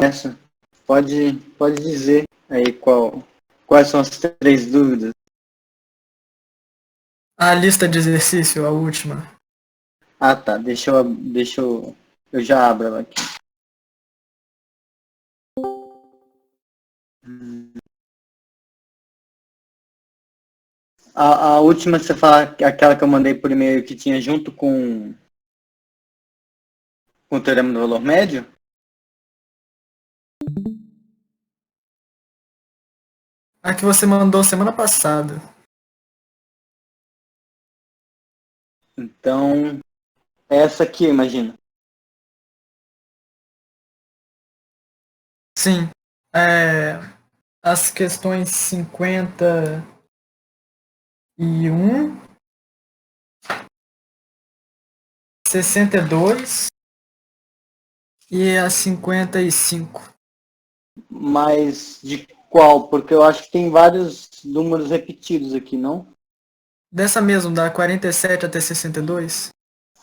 Essa. Pode dizer aí quais são as três dúvidas. A lista de exercício, a última. Ah, tá. Eu já abro ela aqui. A última você fala aquela que eu mandei por e-mail que tinha junto com o teorema do valor médio? A que você mandou semana passada. Então, essa aqui, imagina. Sim. As questões 51, 62 e a 55. Mas de qual? Porque eu acho que tem vários números repetidos aqui, não? Dessa mesmo, da 47 até 62?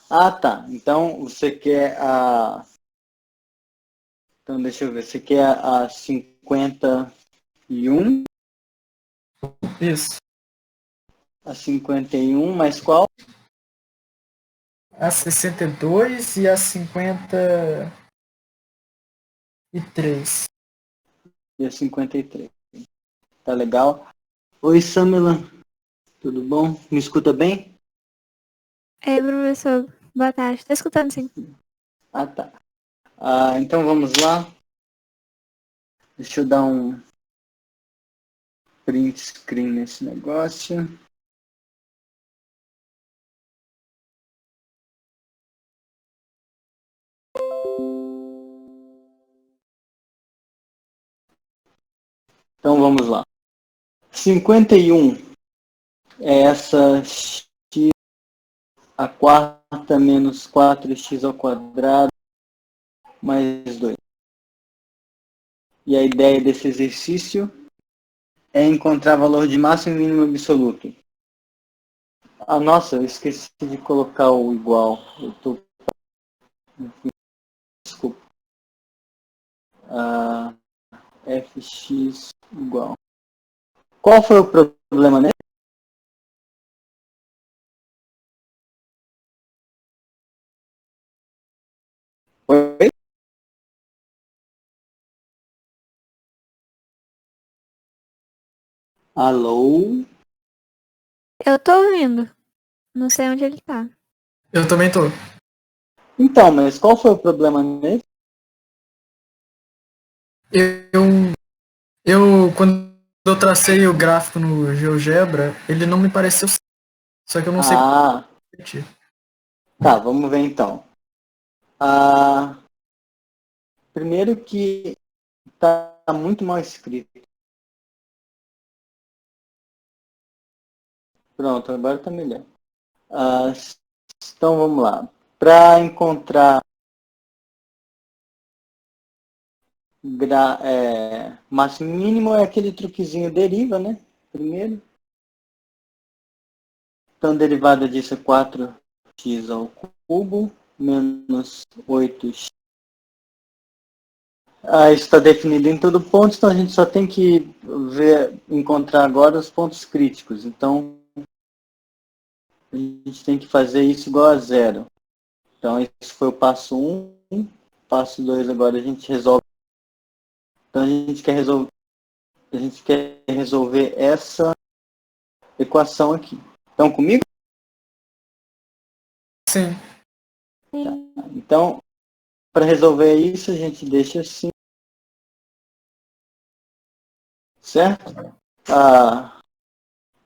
Ah, tá. Então você quer a. Então deixa eu ver. Você quer a 51, Isso. a 51, mais qual? A 62 e a 53. E a 53. Tá legal? Oi, Samela. Tudo bom? Me escuta bem? Ei, professor. Boa tarde. Tá escutando, sim. Ah, tá. Então vamos lá. Deixa eu dar um print screen nesse negócio. Então vamos lá. 51 é essa x a quarta menos 4x ao quadrado mais 2. E a ideia desse exercício é encontrar valor de máximo e mínimo absoluto. Ah, nossa, eu esqueci de colocar o igual. Desculpa. Fx igual. Qual foi o problema nele? Oi? Alô? Eu tô ouvindo. Não sei onde ele tá. Eu também tô. Então, mas qual foi o problema nele? Eu, quando eu tracei o gráfico no GeoGebra, ele não me pareceu. Só que eu não sei como Ah, repetir. tá, vamos ver então. Ah, primeiro que tá muito mal escrito. Pronto, agora tá melhor. Ah, então vamos lá. Para encontrar máximo e mínimo é aquele truquezinho deriva, né? Primeiro. Então derivada disso é 4x ao cubo menos 8x. Isso está definido em todo ponto, então a gente só tem que encontrar agora os pontos críticos. Então a gente tem que fazer isso igual a zero. Então esse foi o passo 1. Passo 2 agora a gente resolve. Então a gente quer resolver essa equação aqui. Estão comigo? Sim. Sim. Então, para resolver isso, a gente deixa assim, certo?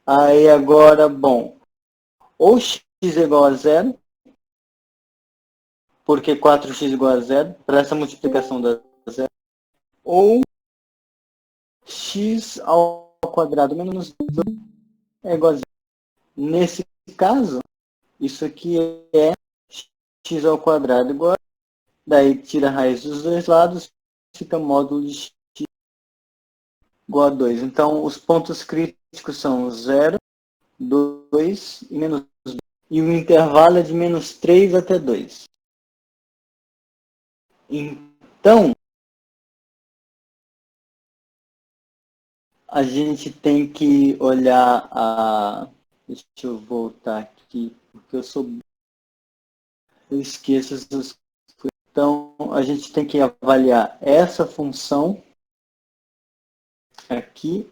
Aí agora, bom, ou x é igual a zero, porque 4x igual a zero, para essa multiplicação da zero, ou x ao quadrado menos 2 é igual a zero. Nesse caso, isso aqui é x ao quadrado igual a zero. Daí tira a raiz dos dois lados, fica módulo de x igual a 2. Então, os pontos críticos são 0, 2 e menos 2. E o intervalo é de menos 3 até 2. Então, a gente tem que olhar a... Deixa eu voltar aqui, porque eu esqueço essas coisas. Então, a gente tem que avaliar essa função aqui.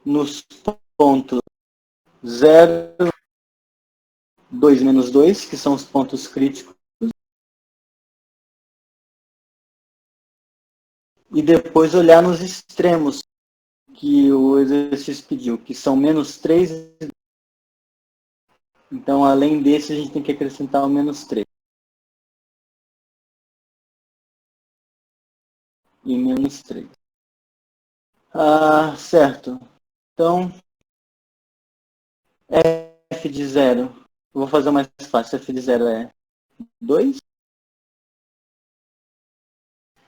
Nos pontos 0, 2, menos 2, que são os pontos críticos. E depois olhar nos extremos que o exercício pediu, que são menos 3. Então, além desse, a gente tem que acrescentar o menos 3. E menos 3. Certo. Então, f de 0. Eu vou fazer mais fácil. F de 0 é 2.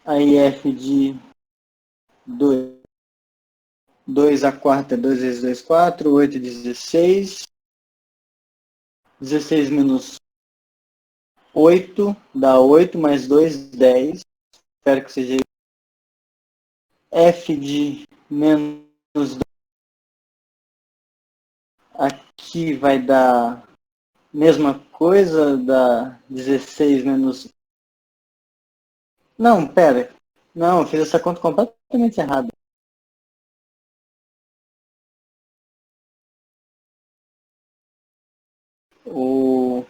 Aí f de 2. 2 a quarta é 2 vezes 2, 4. 8, 16. 16 menos 8 dá 8, mais 2, 10. Espero que seja f de menos 2. Aqui vai dar mesma coisa, dá 16 menos... Não, pera. Não, eu fiz essa conta completamente errada. O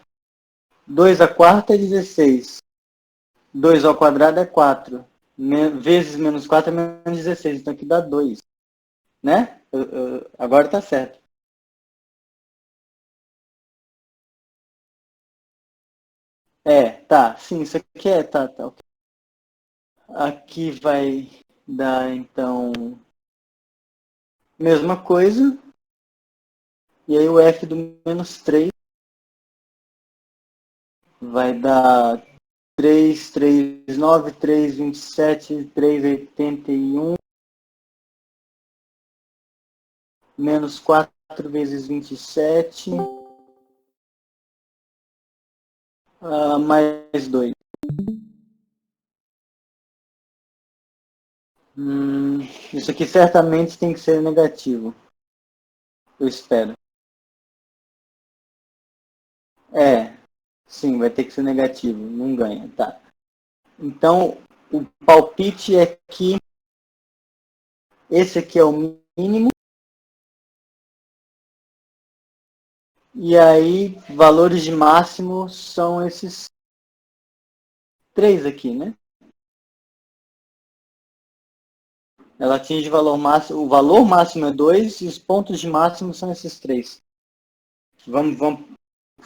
2 a quarta é 16. 2 ao quadrado é 4. Vezes menos 4 é menos 16. Então aqui dá 2. Né? Agora tá certo. Tá. Sim, isso aqui tá. Ok. Aqui vai dar, então, mesma coisa. E aí o f do menos 3 vai dar 3, 3, 9, 3, 27, 3, 81, menos 4 vezes 27, mais 2. Isso aqui certamente tem que ser negativo. Eu espero. Sim, vai ter que ser negativo. Não ganha, tá. Então, o palpite é que esse aqui é o mínimo. E aí, valores de máximo são esses 3 aqui, né? Ela atinge o valor máximo é 2 e os pontos de máximo são esses 3. Vamos.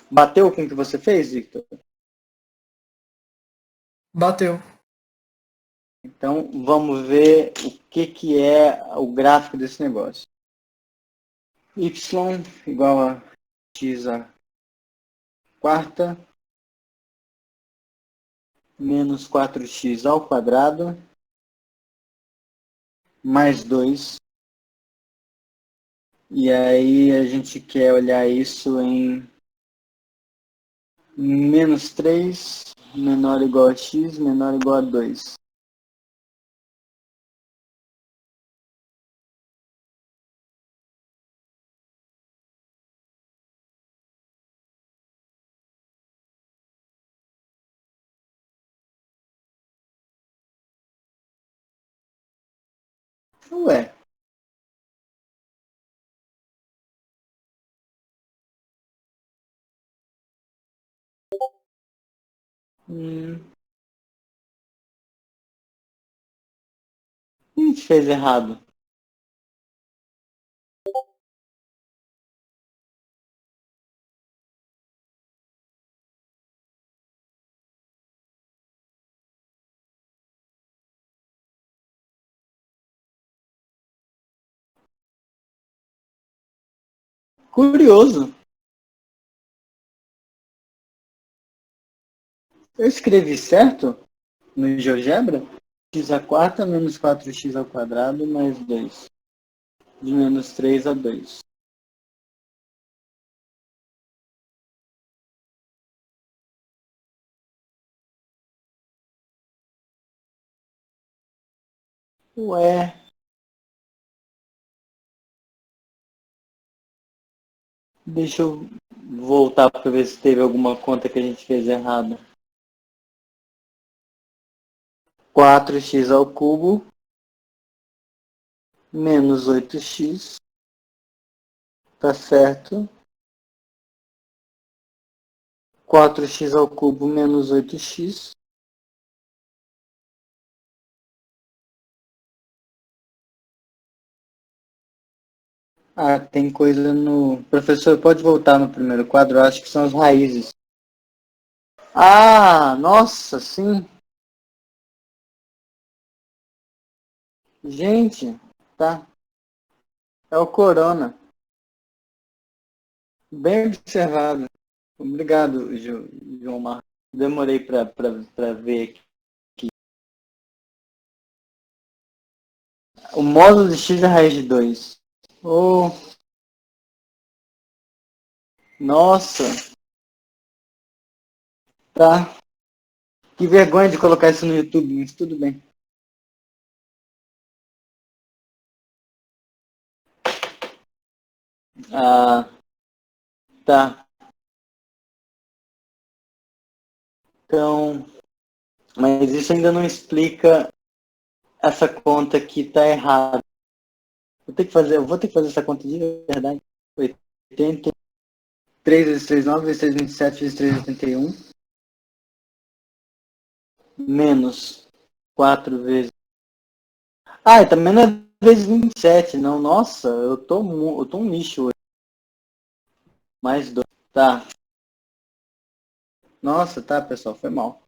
Bateu com o que você fez, Victor? Bateu. Então, vamos ver o que é o gráfico desse negócio. Y igual a x a quarta menos 4x ao quadrado mais 2. E aí a gente quer olhar isso em menos 3 menor ou igual a x menor ou igual a 2. Ué. O que a gente fez errado? Curioso. Eu escrevi certo no GeoGebra? X a quarta menos 4x ao quadrado mais 2. De menos 3 a 2. Ué. Deixa eu voltar para ver se teve alguma conta que a gente fez errada. 4x ao cubo menos 8x, tá certo? 4x ao cubo menos 8x. Ah, tem coisa no... Professor, pode voltar no primeiro quadro? Eu acho que são as raízes. Ah, nossa, sim. Gente, tá. É o corona. Bem observado. Obrigado, João Marcos. Demorei para ver aqui. O módulo de x é raiz de 2. Oh, nossa. Tá. Que vergonha de colocar isso no YouTube, mas tudo bem. Ah, tá. Então, mas isso ainda não explica essa conta que tá errada. Eu vou ter que fazer essa conta de verdade. 83 vezes 3, 9 vezes 3, 27 vezes 3, 81. Menos 4 vezes. Ah, e também não é vezes 27, não. Nossa, eu tô um lixo hoje. Mais 2. Tá. Nossa, tá, pessoal, foi mal.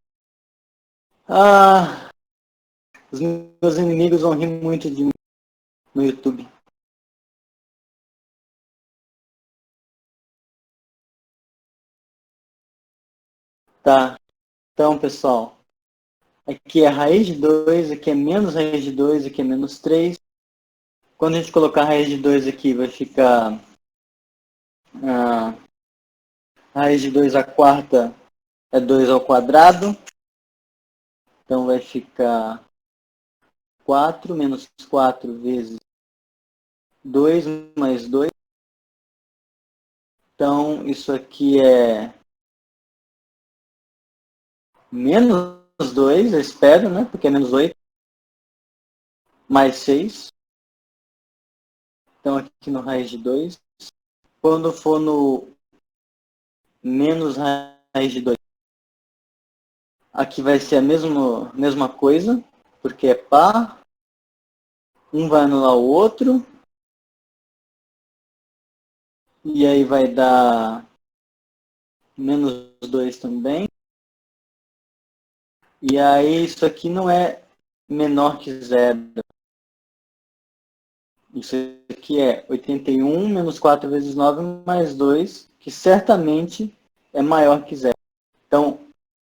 Ah, os meus inimigos vão rir muito de mim no YouTube. Tá. Então, pessoal, aqui é raiz de 2, aqui é menos raiz de 2, aqui é menos 3. Quando a gente colocar a raiz de 2 aqui, vai ficar raiz de 2 à quarta é 2 ao quadrado. Então vai ficar 4 menos 4 vezes 2 mais 2. Então isso aqui é menos 2, eu espero, né? Porque é menos 8 mais 6. Então aqui no raiz de 2. Quando for no menos raiz de 2, aqui vai ser a mesma coisa, porque é par. Um vai anular o outro. E aí vai dar menos 2 também. E aí isso aqui não é menor que zero. Isso aqui é 81 menos 4 vezes 9 mais 2, que certamente é maior que zero. Então,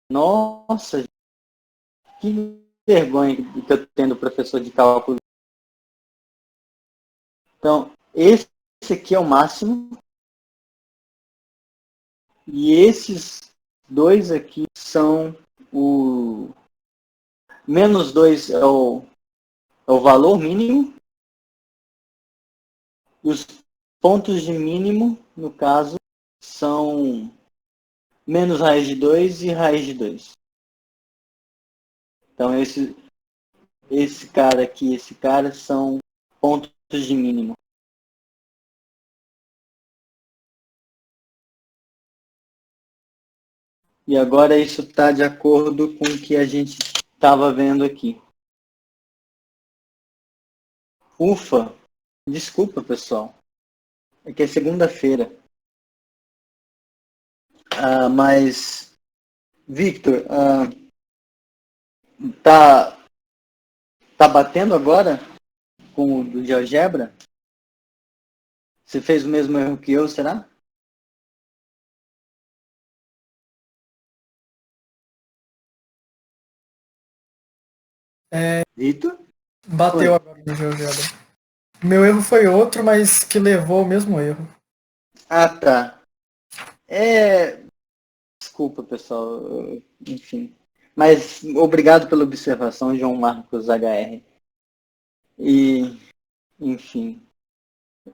nossa, que vergonha que eu tenho do professor de cálculo. Então, esse aqui é o máximo. E esses dois aqui são o... Menos 2 é o valor mínimo. E os pontos de mínimo, no caso, são menos raiz de 2 e raiz de 2. Então, esse cara aqui e esse cara são pontos de mínimo. E agora isso está de acordo com o que a gente estava vendo aqui. Ufa! Desculpa, pessoal. É que é segunda-feira. Mas, Victor, tá, tá batendo agora com o do GeoGebra? Você fez o mesmo erro que eu, será? Victor? Bateu Oi. agora no GeoGebra. Meu erro foi outro, mas que levou ao mesmo erro. Ah, tá. Desculpa, pessoal. Enfim. Mas obrigado pela observação, João Marcos HR. E, enfim,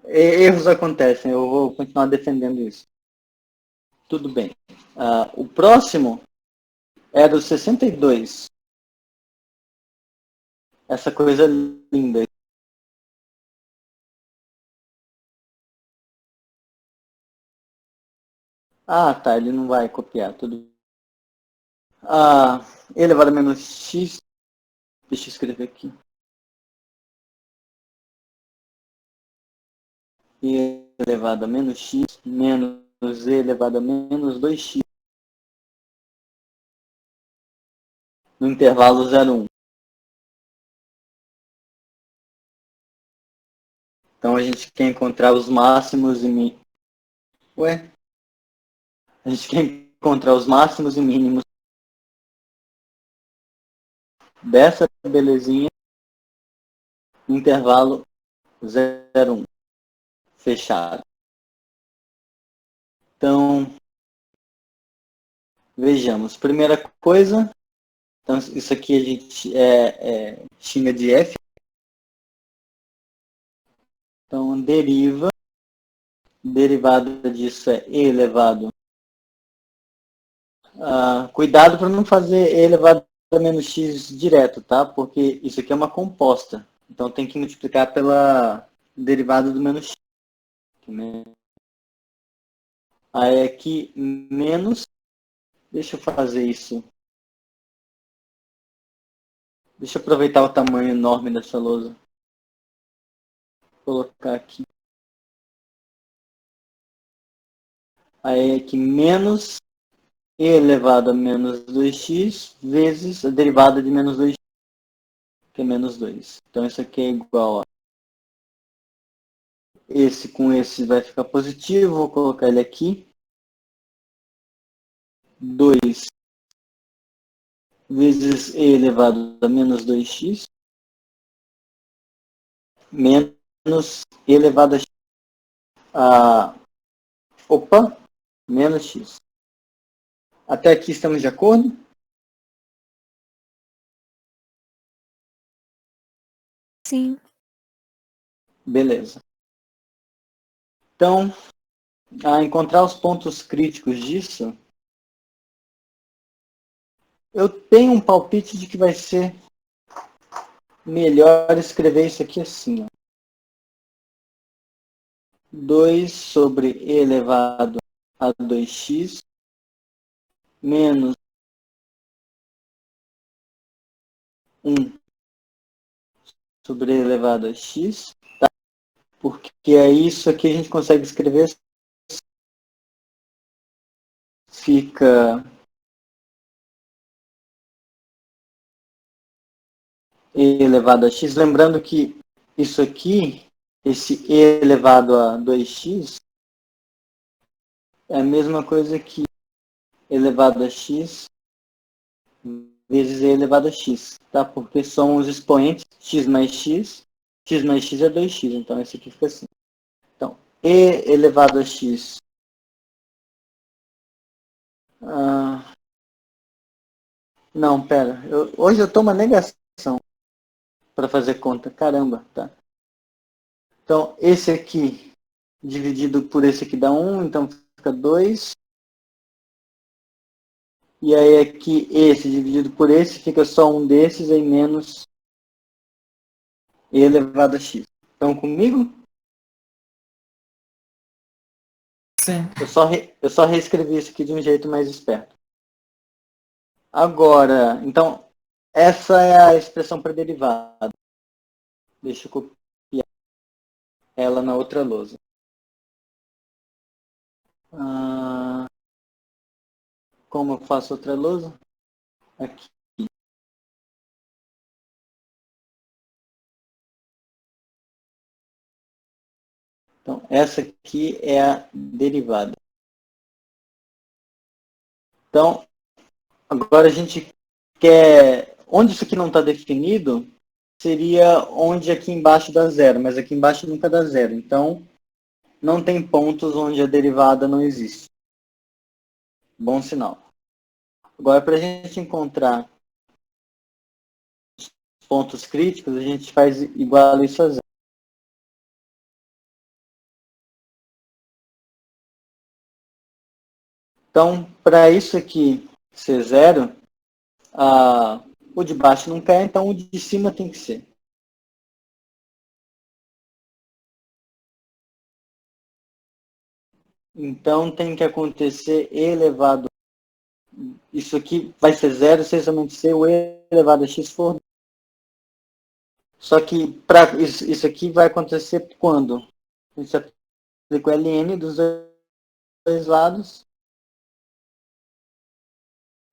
erros acontecem, eu vou continuar defendendo isso. Tudo bem. O próximo é do 62. Essa coisa linda. Ah, tá, ele não vai copiar, tudo. Elevado a menos x, deixa eu escrever aqui. E elevado a menos x, menos e elevado a menos 2x, no intervalo 0,1. Então a gente quer encontrar os máximos e mínimos. Ué? A gente quer encontrar os máximos e mínimos dessa belezinha no intervalo 0,1. Fechado. Então, vejamos. Primeira coisa, então isso aqui a gente xinga de f. Então, derivada disso é e elevado. Cuidado para não fazer e elevado a menos x direto, tá? Porque isso aqui é uma composta. Então tem que multiplicar pela derivada do menos x. Aí aqui menos. Deixa eu fazer isso. Deixa eu aproveitar o tamanho enorme dessa lousa. Vou colocar aqui. Aí aqui menos e elevado a menos 2x vezes a derivada de menos 2x, que é menos 2. Então isso aqui é igual a esse com esse vai ficar positivo, vou colocar ele aqui. 2 vezes e elevado a menos 2x menos e elevado a menos x. Até aqui estamos de acordo? Sim. Beleza. Então, encontrar os pontos críticos disso, eu tenho um palpite de que vai ser melhor escrever isso aqui assim. 2 sobre e elevado a 2x menos 1 sobre e elevado a x, tá? Porque é isso aqui a gente consegue escrever, fica e elevado a x, lembrando que isso aqui, esse e elevado a 2x, é a mesma coisa que elevado a x vezes e elevado a x, tá? Porque são os expoentes x mais x é 2x, então esse aqui fica assim. Então, e elevado a x. Não, pera. Hoje eu tô uma negação para fazer conta. Caramba, tá? Então, esse aqui dividido por esse aqui dá 1, então fica 2. E aí aqui esse dividido por esse fica só um desses aí menos e elevado a x. Estão comigo? Sim. Eu só reescrevi isso aqui de um jeito mais esperto. Agora, então, essa é a expressão para derivada. Deixa eu copiar ela na outra lousa. Como eu faço outra lousa? Aqui. Então, essa aqui é a derivada. Então, agora a gente quer... Onde isso aqui não está definido, seria onde aqui embaixo dá zero, mas aqui embaixo nunca dá zero. Então, não tem pontos onde a derivada não existe. Bom sinal. Agora, para a gente encontrar os pontos críticos, a gente faz igual isso a zero. Então, para isso aqui ser zero, o de baixo não quer, então o de cima tem que ser. Então tem que acontecer e elevado. Isso aqui vai ser zero se somente ser o e elevado a x for. Só que isso aqui vai acontecer quando? A gente aplica o ln dos dois lados.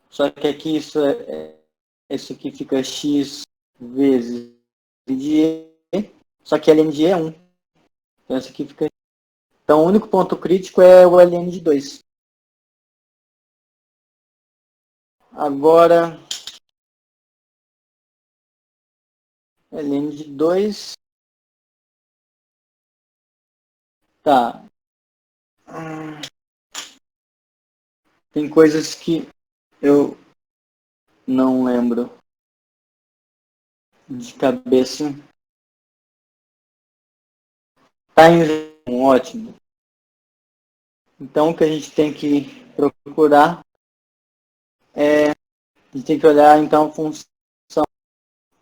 Só que aqui isso aqui fica x vezes de e, só que ln de e é 1. Então isso aqui fica. Então o único ponto crítico é o ln de 2. Agora ln de 2. Tá. Tem coisas que eu não lembro de cabeça. Tá em ótimo. Então o que a gente tem que procurar é, a gente tem que olhar então a função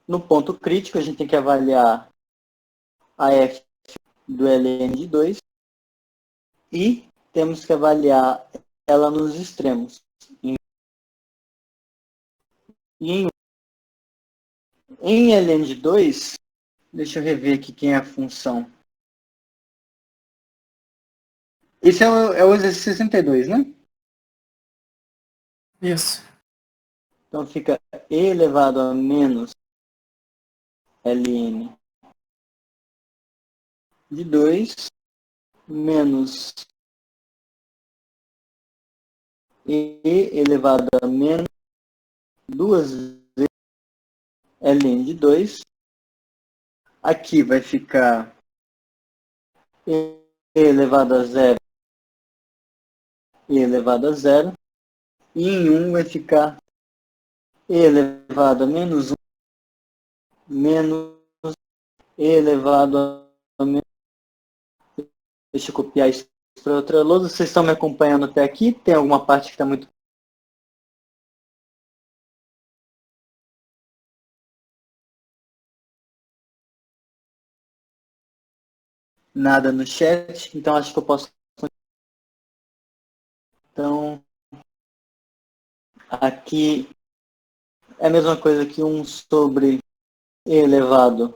no ponto crítico, a gente tem que avaliar a f do ln de 2 e temos que avaliar ela nos extremos. E em ln de 2, deixa eu rever aqui quem é a função. Esse é o exercício 62, né? Isso. Então fica e elevado a menos ln de 2 menos e elevado a menos 2 vezes ln de 2. Aqui vai ficar e elevado a zero e elevado a zero. E em 1 vai ficar e elevado a menos 1 menos e elevado a menos. Deixa eu copiar isso para outra lousa. Vocês estão me acompanhando até aqui? Tem alguma parte que está muito... Nada no chat, então acho que eu posso... Então, aqui é a mesma coisa que 1 sobre e elevado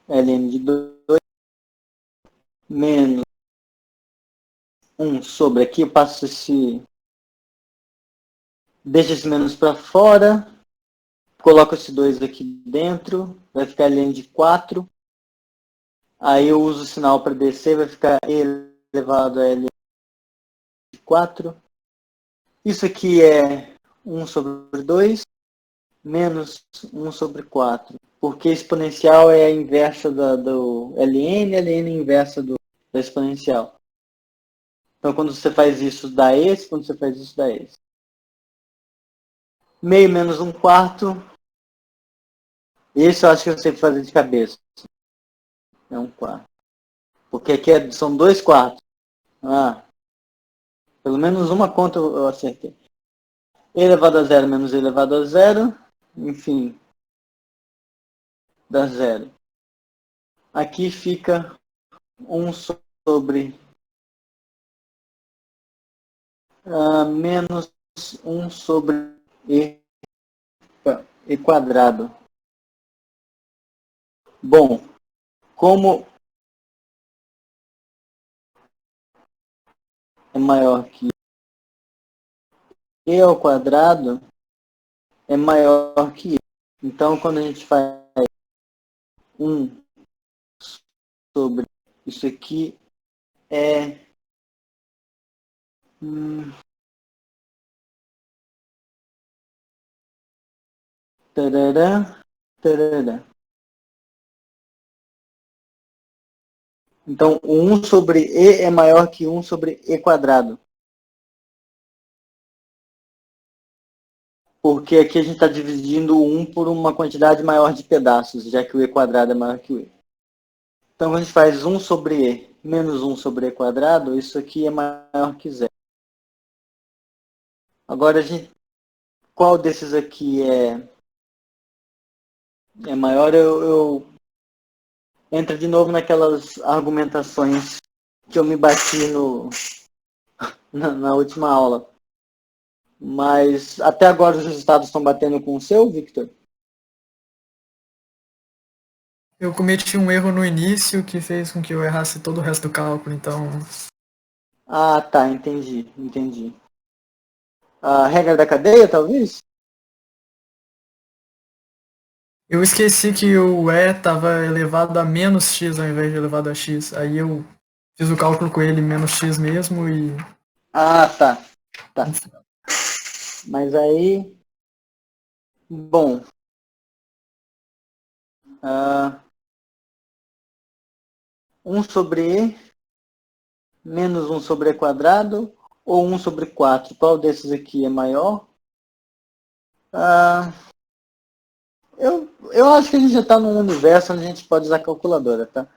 a ln de 2 menos 1 sobre aqui, eu passo esse... Deixa esse menos para fora, coloco esse 2 aqui dentro, vai ficar ln de 4. Aí eu uso o sinal para descer, vai ficar e elevado a ln de 4. Isso aqui é 1 sobre 2 menos 1 sobre 4. Porque exponencial é a inversa do ln, ln é a inversa da exponencial. Então quando você faz isso dá esse, quando você faz isso dá esse. Meio menos 1 quarto. Esse eu acho que eu sei fazer de cabeça. É 1 quarto. Porque aqui são 2 quartos. Pelo menos uma conta eu acertei. E elevado a zero menos e elevado a zero. Enfim. Dá zero. Aqui fica 1 sobre menos 1 sobre e quadrado. Bom, como é maior que e ao quadrado, é maior que e. Então, quando a gente faz 1 sobre isso aqui, é... Tarará, tarará. Então, o 1 sobre e é maior que 1 sobre e quadrado. porque aqui a gente está dividindo o 1 por uma quantidade maior de pedaços, já que o e quadrado é maior que o e. Então, quando a gente faz 1 sobre e menos 1 sobre e quadrado, isso aqui é maior que zero. Agora, qual desses aqui é maior? Eu entro de novo naquelas argumentações que eu me bati na última aula. Mas até agora os resultados estão batendo com o seu, Victor? Eu cometi um erro no início que fez com que eu errasse todo o resto do cálculo, então... Ah, tá, entendi. A regra da cadeia, talvez? Eu esqueci que o E estava elevado a menos x ao invés de elevado a x. Aí eu fiz o cálculo com ele menos x mesmo e... Ah, tá. Mas aí... Bom... 1 sobre e menos 1 sobre e quadrado ou 1 sobre 4? Qual desses aqui é maior? Eu acho que a gente já está num universo onde a gente pode usar calculadora, tá?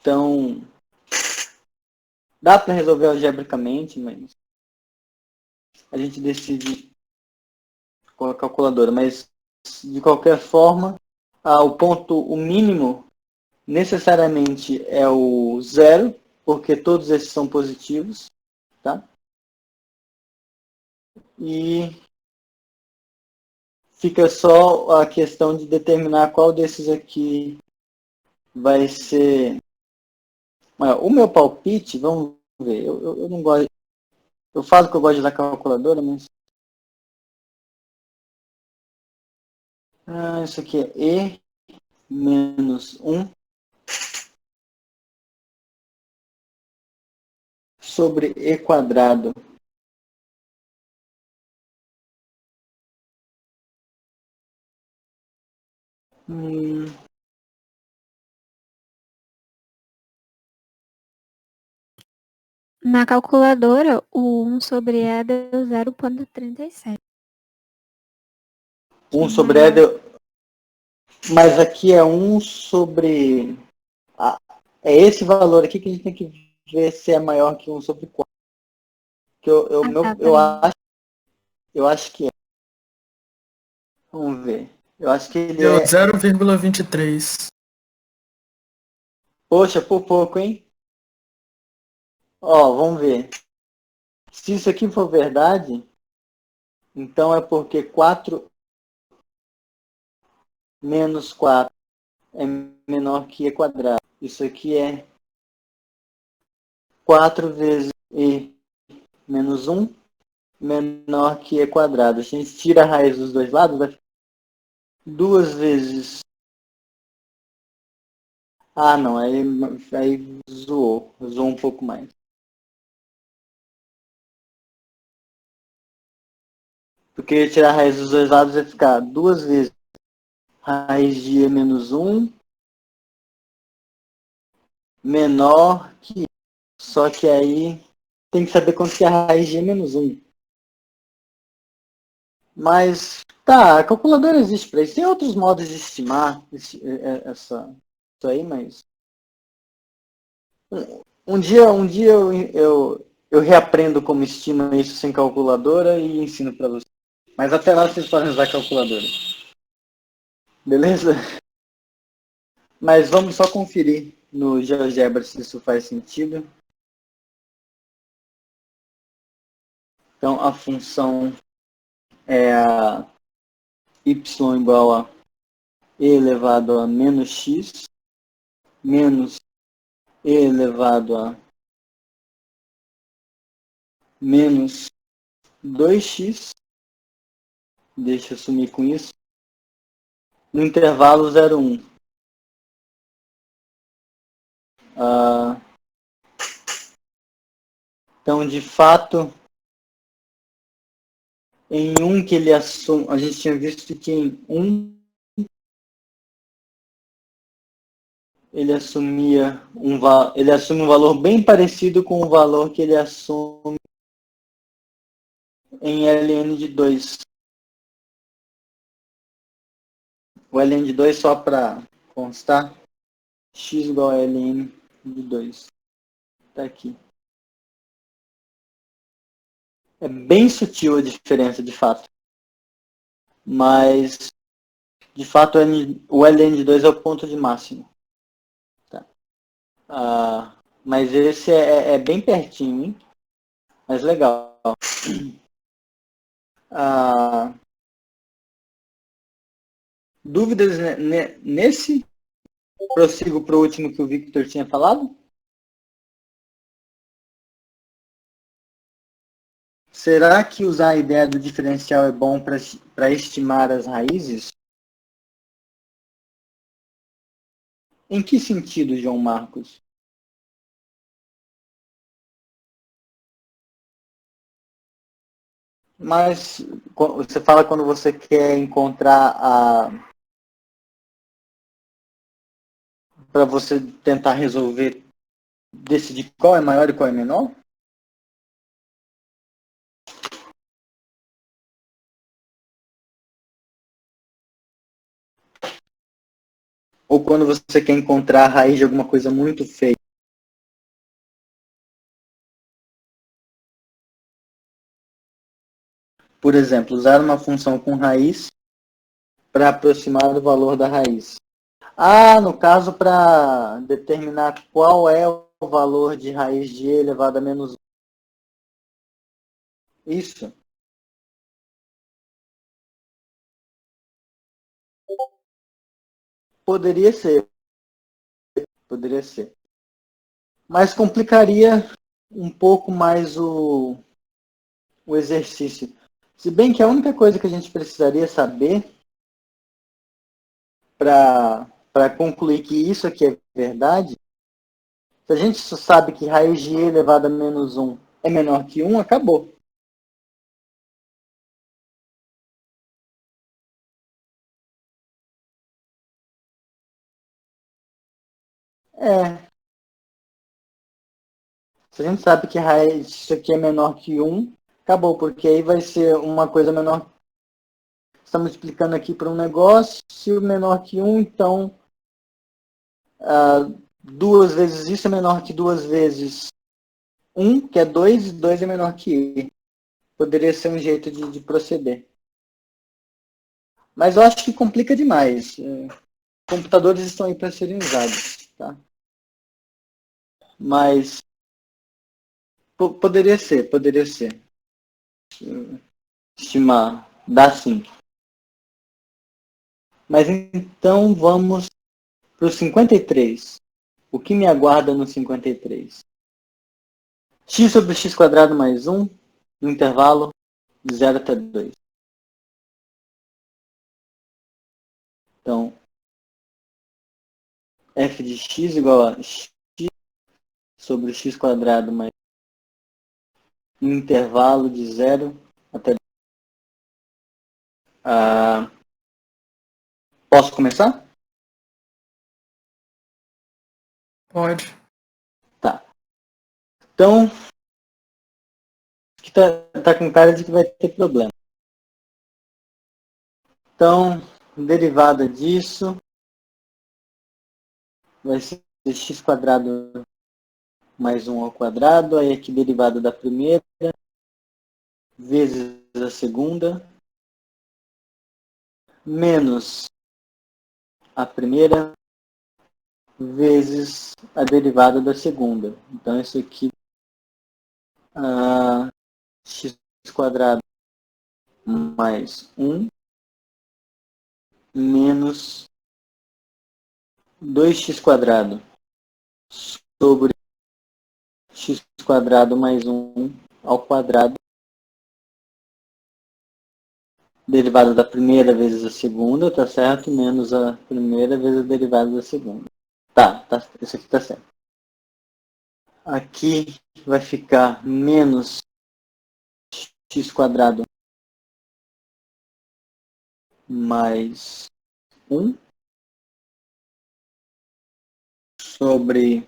Então, dá para resolver algebricamente, mas a gente decide com a calculadora. Mas, de qualquer forma, o mínimo necessariamente é o zero, porque todos esses são positivos, tá? E fica só a questão de determinar qual desses aqui vai ser... O meu palpite, vamos ver, eu não gosto... Eu falo que eu gosto de usar calculadora, mas... Isso aqui é e menos 1 sobre e quadrado. Na calculadora, o 1 sobre E deu 0,37. 1 sobre e deu... Mas aqui é 1 sobre... É esse valor aqui que a gente tem que ver se é maior que 1 sobre 4. Que eu acho que é. Vamos ver. Eu acho que ele Deu é... 0,23. Poxa, por pouco, hein? Ó, vamos ver. Se isso aqui for verdade, então é porque 4 menos 4 é menor que e quadrado. Isso aqui é 4 vezes e menos 1 menor que e quadrado. Se a gente tira a raiz dos dois lados, vai ficar 2 vezes... Ah, não, aí zoou um pouco mais. Porque tirar a raiz dos dois lados vai ficar 2 vezes raiz de e menos 1 menor que... Só que aí tem que saber quanto que é a raiz de e menos 1. Mas, tá, a calculadora existe para isso. Tem outros modos de estimar isso aí, mas... Um dia eu reaprendo como estima isso sem calculadora e ensino para vocês. Mas até lá vocês podem usar a calculadora. Beleza? Mas vamos só conferir no GeoGebra se isso faz sentido. Então a função é a y igual a e elevado a menos x menos e elevado a menos 2x. Deixa eu sumir com isso. No intervalo 0,1. Então, de fato, em um que ele assume, a gente tinha visto que em um ele assume um valor bem parecido com o valor que ele assume em ln de 2. O ln de 2 só para constar. X igual a ln de 2. Tá aqui. É bem sutil a diferença, de fato. Mas, de fato, o ln de 2 é o ponto de máximo. Tá. Mas esse é bem pertinho, hein? Mas legal. Dúvidas nesse? Prossigo para o último que o Victor tinha falado? Será que usar a ideia do diferencial é bom para estimar as raízes? Em que sentido, João Marcos? Mas você fala quando você quer encontrar para você tentar resolver, decidir qual é maior e qual é menor? Ou quando você quer encontrar a raiz de alguma coisa muito feia? Por exemplo, usar uma função com raiz para aproximar o valor da raiz. No caso, para determinar qual é o valor de raiz de e elevado a menos 1. Isso. Poderia ser. Poderia ser. Mas complicaria um pouco mais o exercício. Se bem que a única coisa que a gente precisaria saber para concluir que isso aqui é verdade, se a gente só sabe que raiz de e elevado a menos 1 é menor que 1, acabou. Se a gente sabe que raiz disso aqui é menor que 1, acabou, porque aí vai ser uma coisa menor. Estamos explicando aqui para um negócio, se o menor que 1, então 2 vezes isso é menor que 2 vezes 1, que é 2, e 2 é menor que e. Poderia ser um jeito de proceder. Mas eu acho que complica demais. Computadores estão aí para serem usados. Tá? Mas poderia ser, poderia ser. Estimar, dá sim. Mas então vamos para o 53. O que me aguarda no 53? X sobre x quadrado mais 1, no intervalo de 0 até 2. Então, f de x igual a x sobre x quadrado mais um intervalo de 0 até 2. Posso começar? Pode. Tá. Então, que tá com cara de que vai ter problema. Então, derivada disso vai ser x quadrado mais 1 ao quadrado, aí aqui derivada da primeira, vezes a segunda, menos a primeira, vezes a derivada da segunda. Então, isso aqui, x quadrado mais 1, menos 2x quadrado sobre x quadrado mais 1 ao quadrado, derivada da primeira vezes a segunda, tá certo? Menos a primeira vezes a derivada da segunda. Tá, isso aqui tá certo. Aqui vai ficar menos x quadrado mais 1 sobre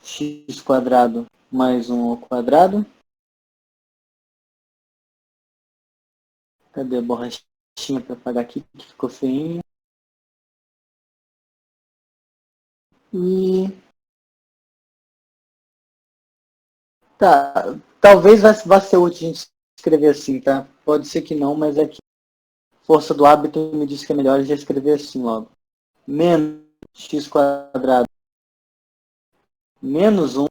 x quadrado mais 1 ao quadrado. Cadê a borrachinha para apagar aqui, que ficou feinho? E... Tá, talvez vá ser útil a gente escrever assim, tá? Pode ser que não, mas é que força do hábito me diz que é melhor já escrever assim logo. Menos x quadrado menos 1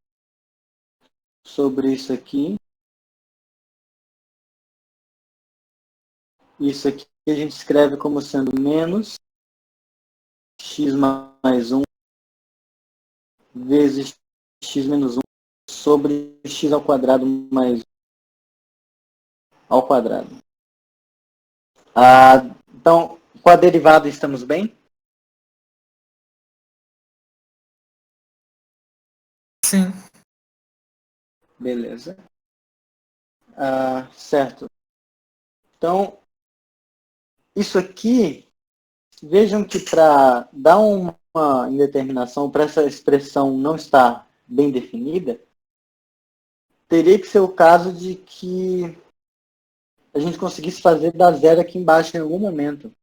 sobre isso aqui. Isso aqui a gente escreve como sendo menos x mais 1 vezes x menos 1 sobre x ao quadrado mais 1 ao quadrado. Então, com a derivada estamos bem? Sim. Beleza. Certo. Então, isso aqui, vejam que para dar uma indeterminação, para essa expressão não estar bem definida, teria que ser o caso de que a gente conseguisse fazer dar zero aqui embaixo em algum momento.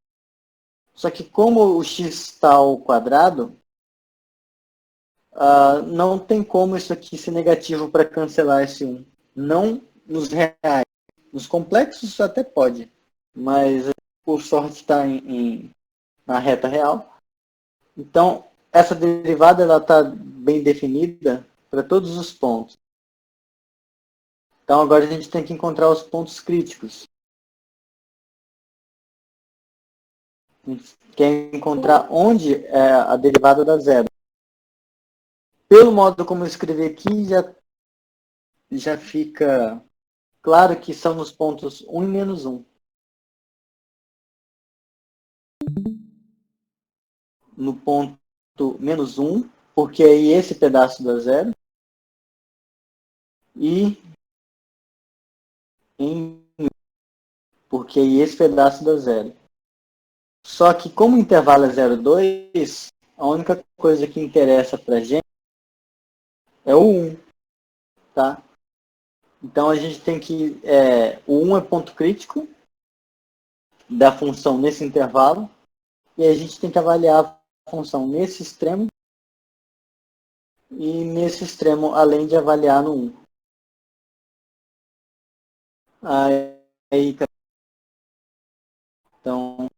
Só que como o x está ao quadrado, não tem como isso aqui ser negativo para cancelar esse 1. Não nos reais. Nos complexos até pode, mas por sorte está na reta real. Então, essa derivada está bem definida para todos os pontos. Então, agora a gente tem que encontrar os pontos críticos. A gente quer encontrar onde é a derivada da zero. Pelo modo como eu escrevi aqui, já fica claro que são nos pontos 1 e menos 1. No ponto menos 1, porque aí esse pedaço dá zero. E em porque aí esse pedaço dá zero. Só que como o intervalo é 0,2, a única coisa que interessa para a gente é o 1. Tá? Então a gente tem que... o 1 é ponto crítico da função nesse intervalo. E a gente tem que avaliar a função nesse extremo e nesse extremo, além de avaliar no 1. Aí, então,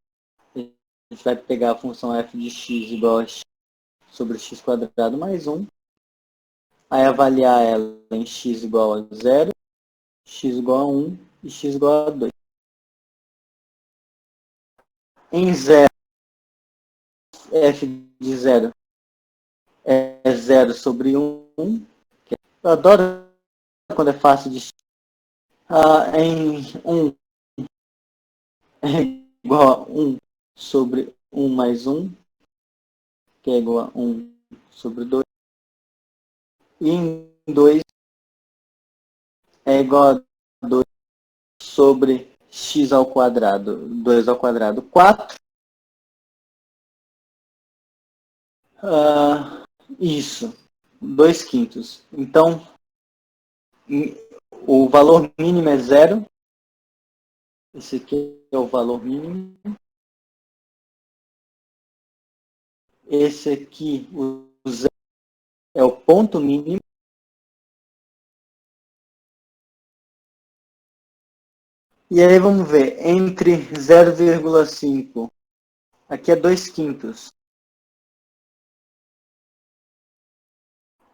a gente vai pegar a função f de x igual a x sobre x quadrado mais 1. Aí avaliar ela em x igual a 0, x igual a 1 e x igual a 2. Em 0, f de 0 é 0 sobre 1. Eu adoro quando é fácil de... em 1 é igual a 1 sobre 1 mais 1, que é igual a 1 sobre 2. E em 2 é igual a 2 sobre x ao quadrado. 2 ao quadrado, 4. Isso, 2 quintos. Então, o valor mínimo é 0. Esse aqui é o valor mínimo. Esse aqui, o 0, é o ponto mínimo. E aí vamos ver, entre 0,5, aqui é 2 quintos.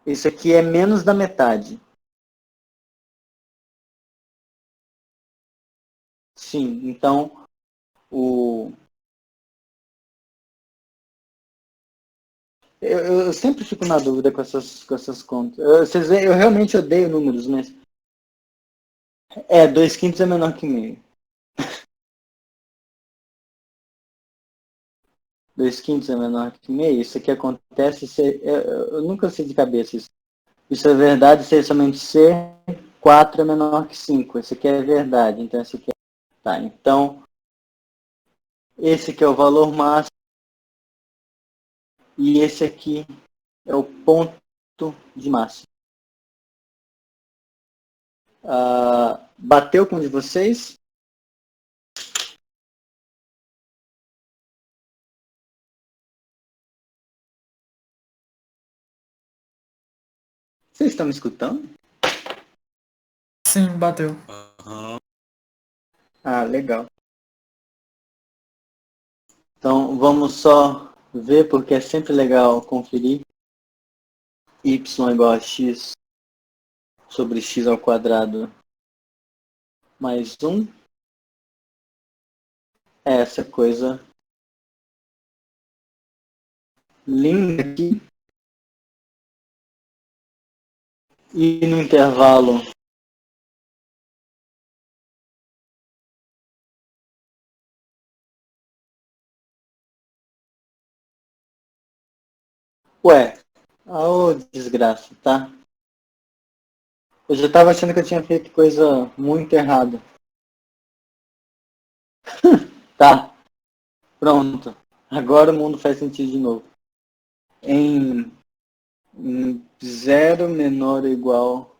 Isso aqui é menos da metade. Sim, então eu sempre fico na dúvida com essas contas. Vocês veem, eu realmente odeio números, mas 2 quintos é menor que meio. 2 quintos é menor que meio. Isso aqui acontece, eu nunca sei de cabeça isso. Isso é verdade se é somente C, 4 é menor que 5. Esse aqui é verdade, então esse aqui é... Tá, então esse aqui é o valor máximo e esse aqui é o ponto de máximo. Bateu com um de vocês? Vocês estão me escutando? Sim, bateu. Aham. Ah, legal. Então vamos só ver, porque é sempre legal conferir. Y igual a x sobre x ao quadrado mais 1. É essa coisa linda aqui. E no intervalo ué, ô desgraça, tá? Eu já tava achando que eu tinha feito coisa muito errada. Tá, pronto. Agora o mundo faz sentido de novo. Em 0 menor ou igual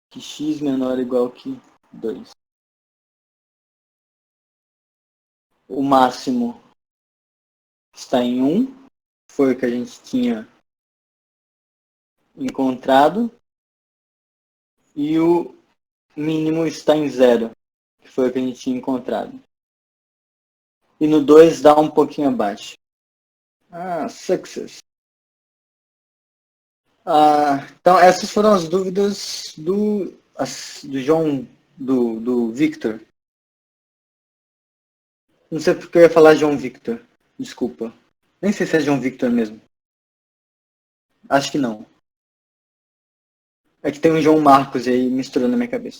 que x menor ou igual que 2. O máximo está em 1, foi o que a gente tinha encontrado. E o mínimo está em 0, que foi o que a gente tinha encontrado. E no 2 dá um pouquinho abaixo. Ah, success. Então essas foram as dúvidas do João, do Victor. Não sei porque eu ia falar João Victor. Desculpa. Nem sei se é João Victor mesmo. Acho que não. É que tem um João Marcos aí misturando na minha cabeça.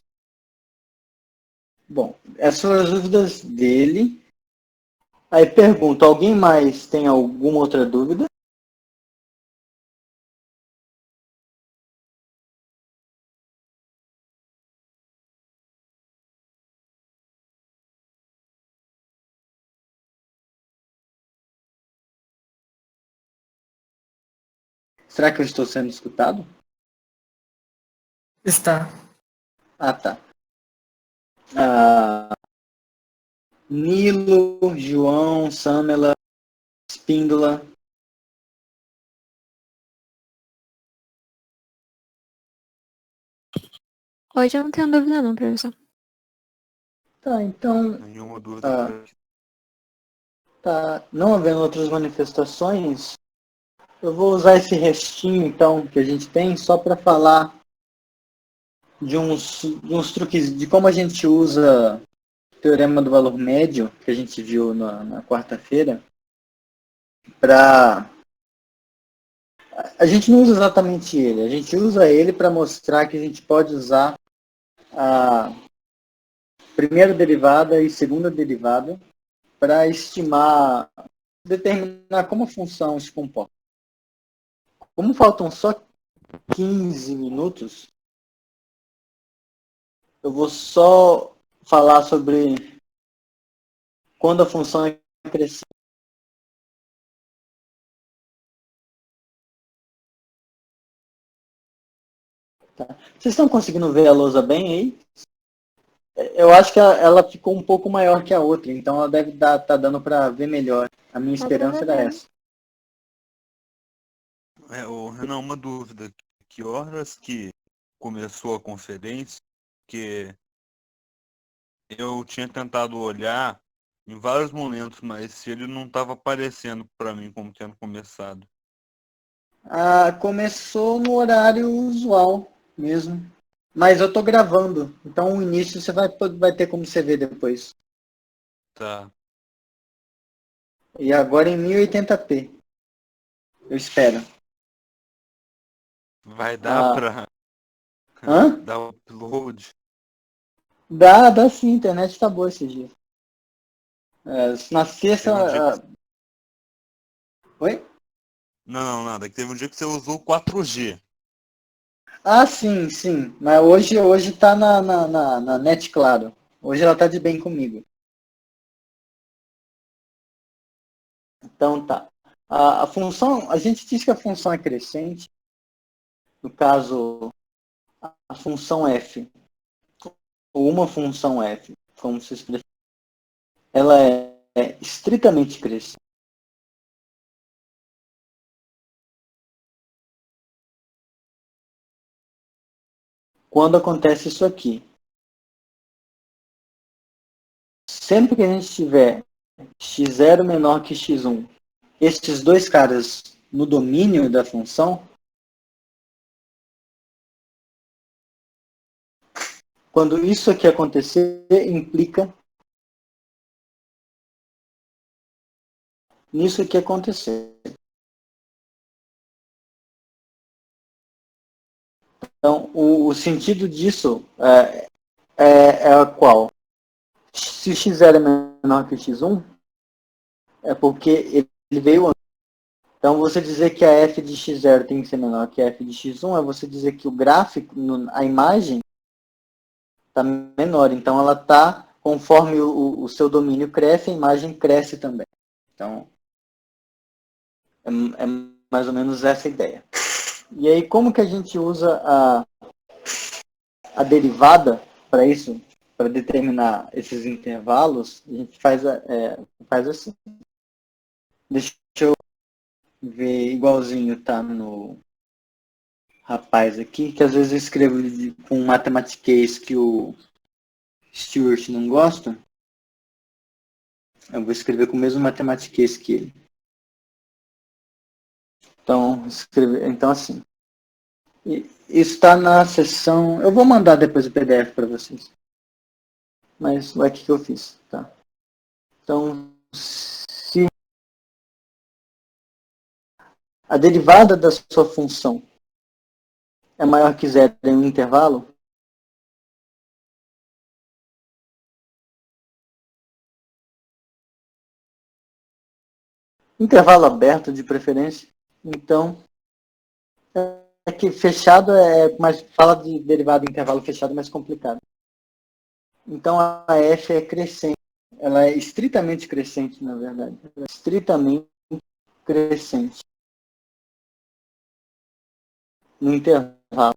Bom, essas foram as dúvidas dele. Aí pergunto, alguém mais tem alguma outra dúvida? Será que eu estou sendo escutado? Está. Ah, tá. Ah, Nilo, João, Samela, Espíndola. Hoje eu não tenho dúvida não, professor. Tá, então, Nenhuma dúvida. tá, não havendo outras manifestações, eu vou usar esse restinho, então, que a gente tem, só para falar de uns truques, de como a gente usa o teorema do valor médio, que a gente viu na quarta-feira, para... A gente não usa exatamente ele, a gente usa ele para mostrar que a gente pode usar a primeira derivada e segunda derivada para estimar, determinar como a função se comporta. Como faltam só 15 minutos, eu vou só falar sobre quando a função é crescente. Tá? Vocês estão conseguindo ver a lousa bem aí? Eu acho que ela ficou um pouco maior que a outra, então ela deve tá dando para ver melhor. A minha Tá esperança dando era bem. essa. Renan, uma dúvida. Que horas que começou a conferência? Que eu tinha tentado olhar em vários momentos, mas ele não estava aparecendo para mim como tendo começado. Começou no horário usual mesmo. Mas eu tô gravando, então o início você vai ter como você ver depois. Tá. E agora em 1080p. Eu espero. Vai dar Ah, para hã? dar o upload? Dá sim, a internet tá boa esses dias. Na sexta. Teve um dia que... Oi? Não, nada. Que teve um dia que você usou 4G. Sim, sim. Mas hoje tá na net, claro. Hoje ela tá de bem comigo. Então tá. A função, a gente diz que a função é crescente. No caso, a função f, ou uma função f, como se expressa, ela é estritamente crescente. quando acontece isso aqui. Sempre que a gente tiver x0 menor que x1, esses dois caras no domínio da função, quando isso aqui acontecer, implica nisso aqui acontecer. Então, o sentido disso é qual? Se x0 é menor que x1, é porque ele veio antes. Então, você dizer que a f de x0 tem que ser menor que a f de x1 é você dizer que o gráfico, a imagem, está menor. Então, ela está, conforme o seu domínio cresce, a imagem cresce também. Então, é mais ou menos essa a ideia. E aí, como que a gente usa a derivada para isso, para determinar esses intervalos? A gente faz assim. Deixa eu ver igualzinho, tá no rapaz aqui, que às vezes eu escrevo com um matematiquês que o Stuart não gosta. Eu vou escrever com o mesmo matematiquês que ele. Então assim. Isso está na seção. Eu vou mandar depois o PDF para vocês. Mas é o que eu fiz, tá? Então, se a derivada da sua função é maior que zero em um intervalo, intervalo aberto de preferência, então é que fechado mais fala de derivada em intervalo fechado mais complicado. Então a f é crescente, ela é estritamente crescente, na verdade, ela é estritamente crescente no intervalo.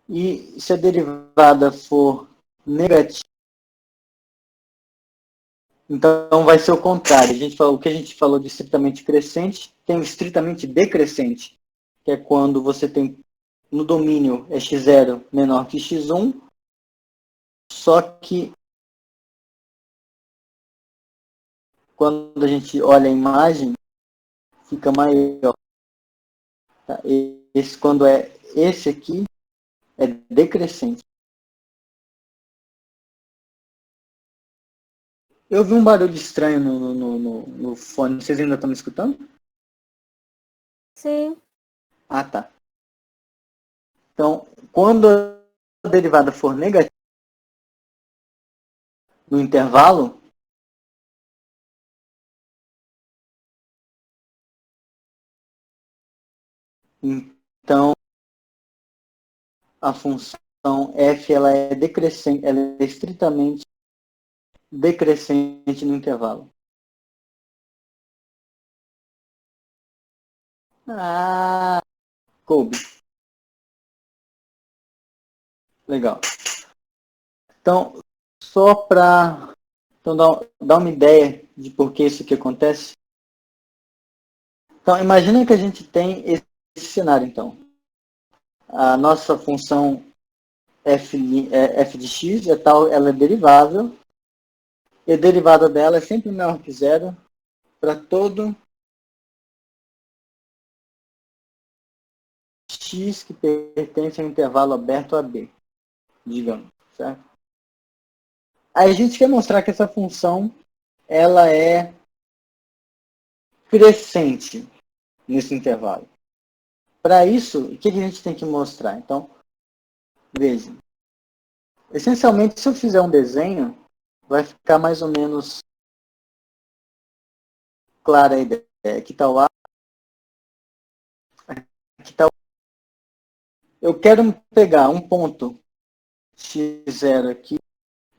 E se a derivada for negativa, então vai ser o contrário. O que a gente falou de estritamente crescente tem o estritamente decrescente, que é quando você tem no domínio é x0 menor que x1, só que quando a gente olha a imagem, fica maior. Tá? Quando é esse aqui, é decrescente. Eu vi um barulho estranho no fone. Vocês ainda estão me escutando? Sim. Ah, tá. Então, quando a derivada for negativa no intervalo, então a função f ela é decrescente, ela é estritamente decrescente no intervalo. Ah, coube. Legal. Então, só para dar uma ideia de por que isso aqui acontece. Então, imagina que a gente tem esse cenário, então. A nossa função f de x é tal, ela é derivável, e a derivada dela é sempre menor que zero para todo x que pertence ao intervalo aberto a b, digamos, certo? Aí a gente quer mostrar que essa função ela é crescente nesse intervalo. Para isso, o que a gente tem que mostrar? Então, veja. Essencialmente, se eu fizer um desenho, vai ficar mais ou menos clara a ideia. Aqui está o A, aqui está o... Eu quero pegar um ponto x0 aqui,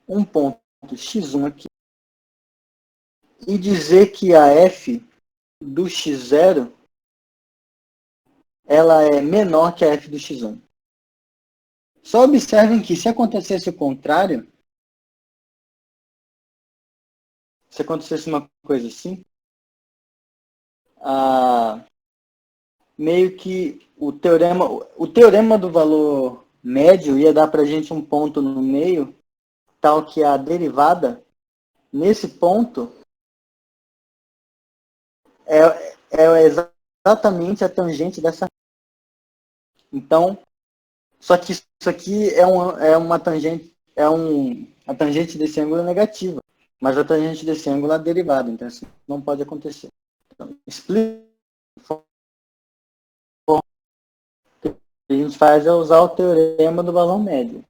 um ponto x1 aqui, e dizer que a f do x0 ela é menor que a f do x1. Só observem que se acontecesse o contrário, se acontecesse uma coisa assim, meio que o teorema do valor médio ia dar para a gente um ponto no meio, tal que a derivada, nesse ponto, é exatamente a tangente dessa. Então, só que isso aqui é uma tangente, a tangente desse ângulo é negativa, mas a tangente desse ângulo é a derivada, então isso não pode acontecer. Então, explica. O que a gente faz é usar o teorema do valor médio.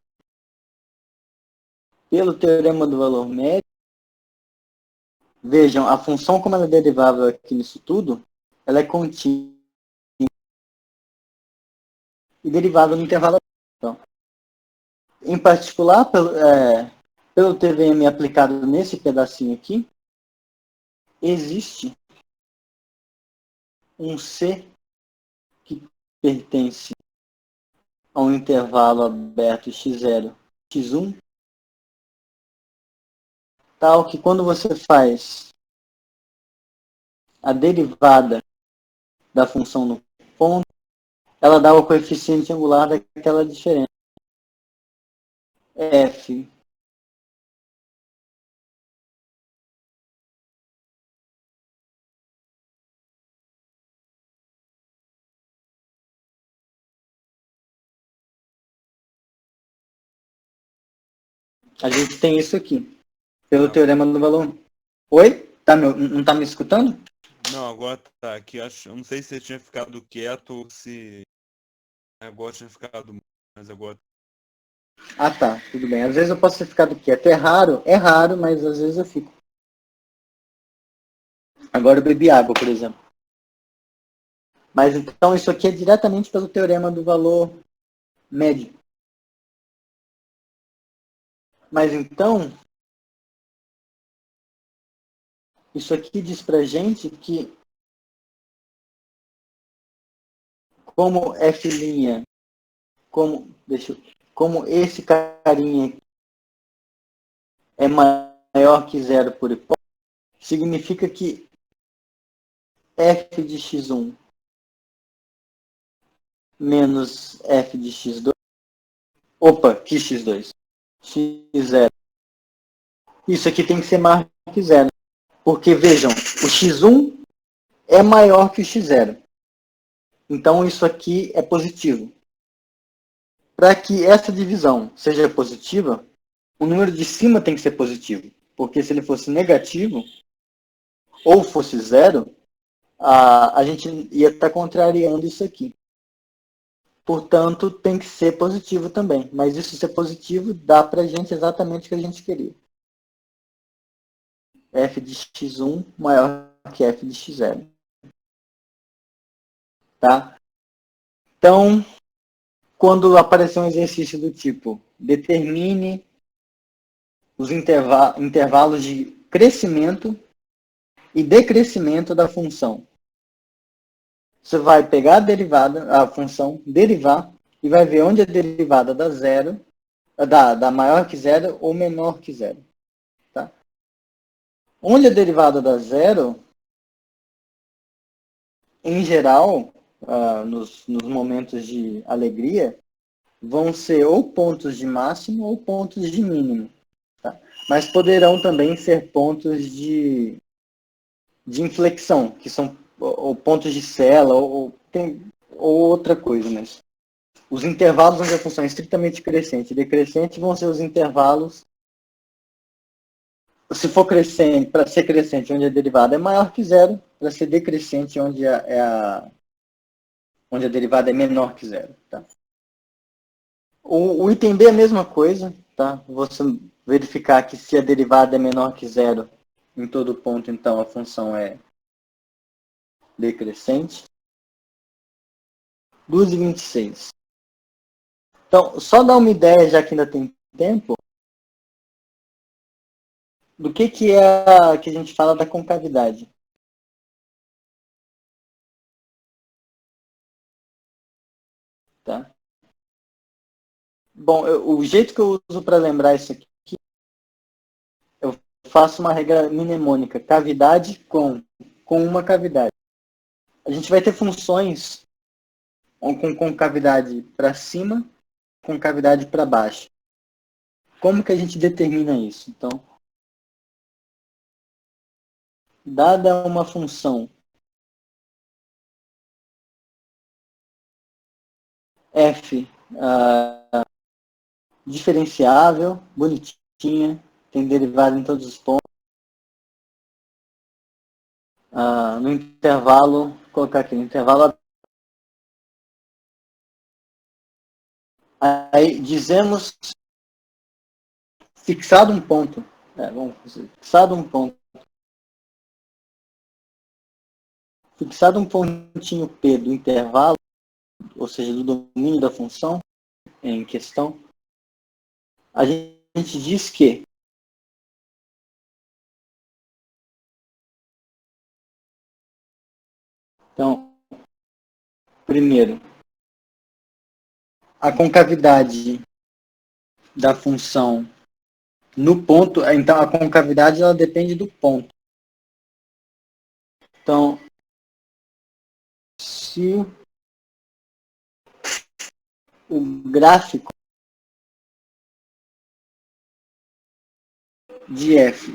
Pelo teorema do valor médio, vejam, a função como ela é derivável aqui nisso tudo, ela é contínua e derivada no intervalo. Então, em particular, pelo TVM aplicado nesse pedacinho aqui, existe um C que pertence a um intervalo aberto x0, x1, tal que quando você faz a derivada da função no ponto, ela dá o coeficiente angular daquela diferença. F a gente tem isso aqui, pelo teorema do valor. Oi? Não tá me escutando? Não, agora tá aqui. Eu não sei se você tinha ficado quieto ou se agora tinha ficado, mas agora. Ah, tá, tudo bem. Às vezes eu posso ter ficado quieto. É raro, mas às vezes eu fico. Agora eu bebi água, por exemplo. Mas então isso aqui é diretamente pelo teorema do valor médio. Mas então, isso aqui diz pra gente que como F', como esse carinha é maior que zero por hipótese, significa que f de x1 menos f de x2, que x2, x0, isso aqui tem que ser maior que zero. Porque, vejam, o x1 é maior que o x0. Então, isso aqui é positivo. Para que essa divisão seja positiva, o número de cima tem que ser positivo. Porque se ele fosse negativo, ou fosse zero, a gente ia estar contrariando isso aqui. Portanto, tem que ser positivo também. Mas isso ser positivo dá para a gente exatamente o que a gente queria. F de x1 maior que f de x0. Tá? Então, quando aparecer um exercício do tipo, determine os intervalos de crescimento e decrescimento da função. Você vai pegar a derivada, a função, derivar, e vai ver onde a derivada da zero, da maior que zero ou menor que zero. Tá? Onde a derivada da zero, em geral, nos momentos de alegria, vão ser ou pontos de máximo ou pontos de mínimo. Tá? Mas poderão também ser pontos de inflexão, que são ou pontos de cela, ou outra coisa. Mas os intervalos onde a função é estritamente crescente e decrescente vão ser os intervalos, se for crescente, para ser crescente onde a derivada é maior que zero, para ser decrescente onde onde a derivada é menor que zero. Tá? O item B é a mesma coisa. Tá? Você verificar que se a derivada é menor que zero em todo ponto, então a função é decrescente. 2,26. Então, só dar uma ideia, já que ainda tem tempo, do que é que a gente fala da concavidade. Tá? Bom, o jeito que eu uso para lembrar isso aqui, eu faço uma regra mnemônica, cavidade com uma cavidade. A gente vai ter funções ou com concavidade para cima, concavidade para baixo. Como que a gente determina isso? Então, dada uma função f diferenciável, bonitinha, tem derivada em todos os pontos, no intervalo, vou colocar aqui, no intervalo, aí dizemos, fixado um ponto, fixado um ponto, fixado um pontinho P do intervalo, ou seja, do domínio da função em questão, a gente diz que então, primeiro, a concavidade da função no ponto, então a concavidade ela depende do ponto. Então, se o gráfico de f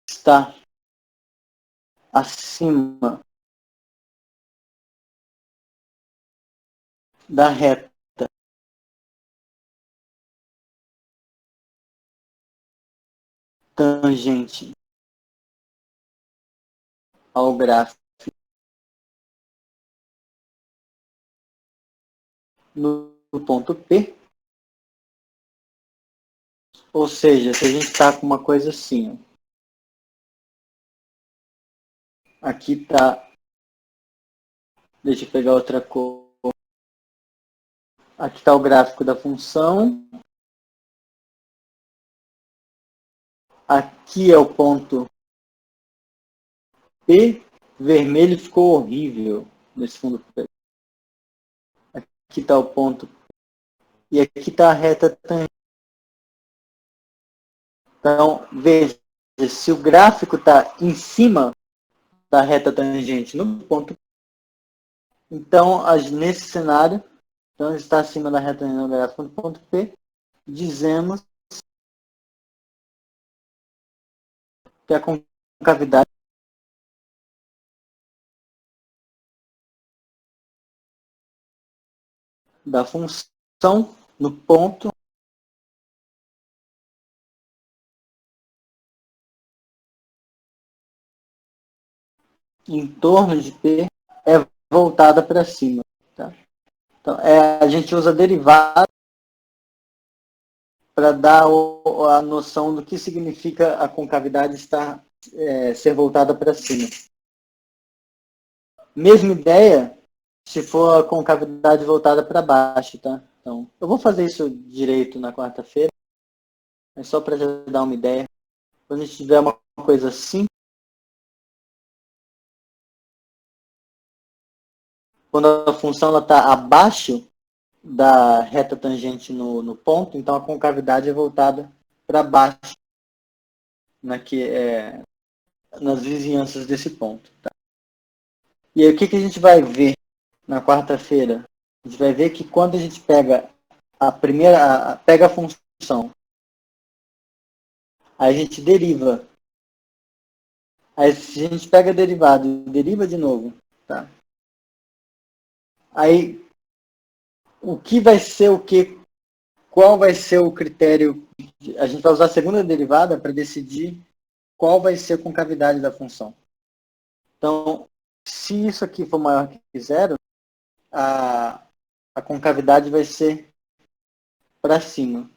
está acima da reta tangente ao gráfico no ponto P, ou seja, se a gente está com uma coisa assim, aqui está, deixa eu pegar outra cor, aqui está o gráfico da função, aqui é o ponto P, vermelho ficou horrível nesse fundo. Aqui está o ponto e aqui está a reta tangente. Então, veja, se o gráfico está em cima da reta tangente no ponto, então, nesse cenário, então está acima da reta tangente no gráfico no ponto P, dizemos que a concavidade da função no ponto em torno de P é voltada para cima. Tá? Então, a gente usa derivada para dar a noção do que significa a concavidade estar, ser voltada para cima. Mesma ideia se for a concavidade voltada para baixo. Tá? Então, eu vou fazer isso direito na quarta-feira, mas só para dar uma ideia. Quando a gente tiver uma coisa assim, quando a função está abaixo da reta tangente no ponto, então a concavidade é voltada para baixo nas vizinhanças desse ponto. Tá? E aí o que a gente vai ver na quarta-feira? A gente vai ver que quando a gente pega pega a função, aí a gente deriva. Aí se a gente pega a derivada e deriva de novo, tá? Aí o que vai ser o que? Qual vai ser o critério? A gente vai usar a segunda derivada para decidir qual vai ser a concavidade da função. Então, se isso aqui for maior que zero, a concavidade vai ser para cima.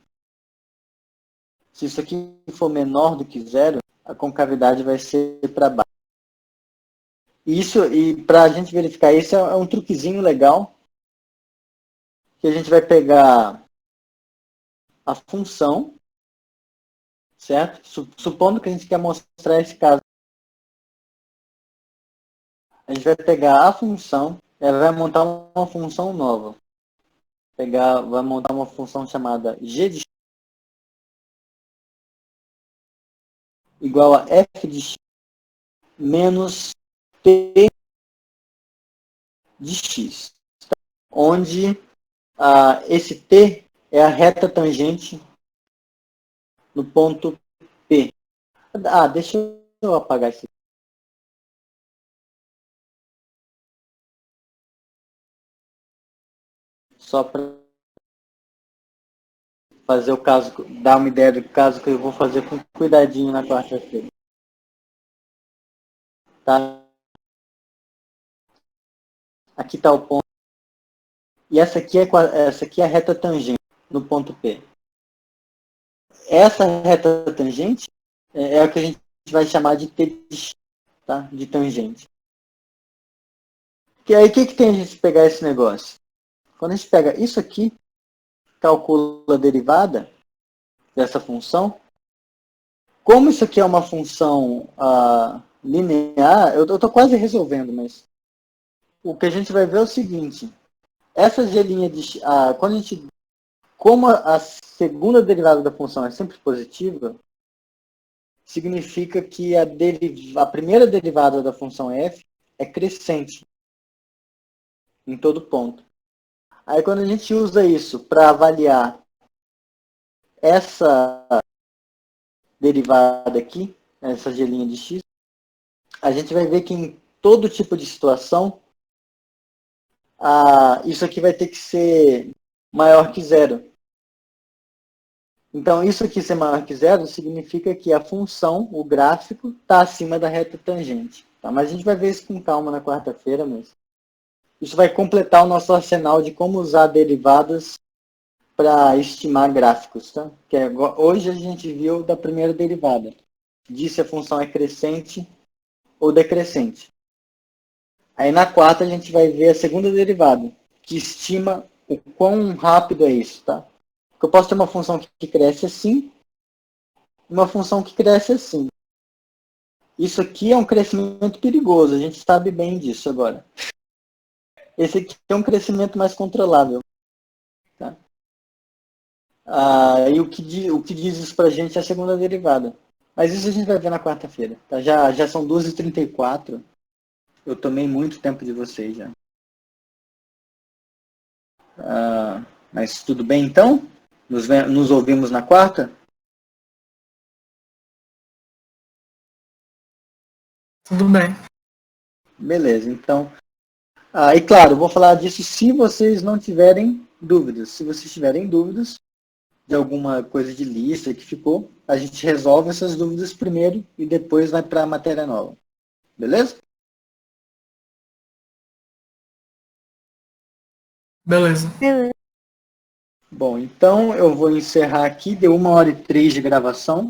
Se isso aqui for menor do que zero, a concavidade vai ser para baixo. E para a gente verificar isso, é um truquezinho legal, que a gente vai pegar a função, certo? Supondo que a gente quer mostrar esse caso. A gente vai pegar a função, ela vai montar uma função nova. Vai montar uma função chamada g de x. igual a f de x menos t de x, onde esse t é a reta tangente no ponto P. Deixa eu apagar isso. Só para fazer o caso, dar uma ideia do caso que eu vou fazer com cuidadinho na quarta-feira. Tá? Aqui está o ponto. E essa aqui é a reta tangente no ponto P. Essa reta tangente é o que a gente vai chamar de t de x, tá? De tangente. E aí, o que tem a gente pegar esse negócio? Quando a gente pega isso aqui, calcula a derivada dessa função. Como isso aqui é uma função linear, eu estou quase resolvendo, mas o que a gente vai ver é o seguinte. Essa gelinha de... como a segunda derivada da função é sempre positiva, significa que a primeira derivada da função f é crescente em todo ponto. Aí quando a gente usa isso para avaliar essa derivada aqui, essa gelinha de x, a gente vai ver que em todo tipo de situação, isso aqui vai ter que ser maior que zero. Então, isso aqui ser maior que zero significa que a função, o gráfico, está acima da reta tangente. Tá? Mas a gente vai ver isso com calma na quarta-feira, mas isso vai completar o nosso arsenal de como usar derivadas para estimar gráficos. Tá? Hoje a gente viu da primeira derivada, de se a função é crescente ou decrescente. Aí na quarta a gente vai ver a segunda derivada, que estima o quão rápido é isso. Tá? Eu posso ter uma função que cresce assim, e uma função que cresce assim. Isso aqui é um crescimento perigoso, a gente sabe bem disso agora. Esse aqui é um crescimento mais controlável. Tá? E o que diz isso pra gente é a segunda derivada. Mas isso a gente vai ver na quarta-feira. Tá? Já são 2h34. Eu tomei muito tempo de vocês já. Mas tudo bem então? Nos ouvimos na quarta? Tudo bem. Beleza, então. E claro, eu vou falar disso se vocês não tiverem dúvidas. Se vocês tiverem dúvidas de alguma coisa de lista que ficou, a gente resolve essas dúvidas primeiro e depois vai para a matéria nova. Beleza? Beleza. Beleza. Bom, então eu vou encerrar aqui. Deu 1h03 de gravação.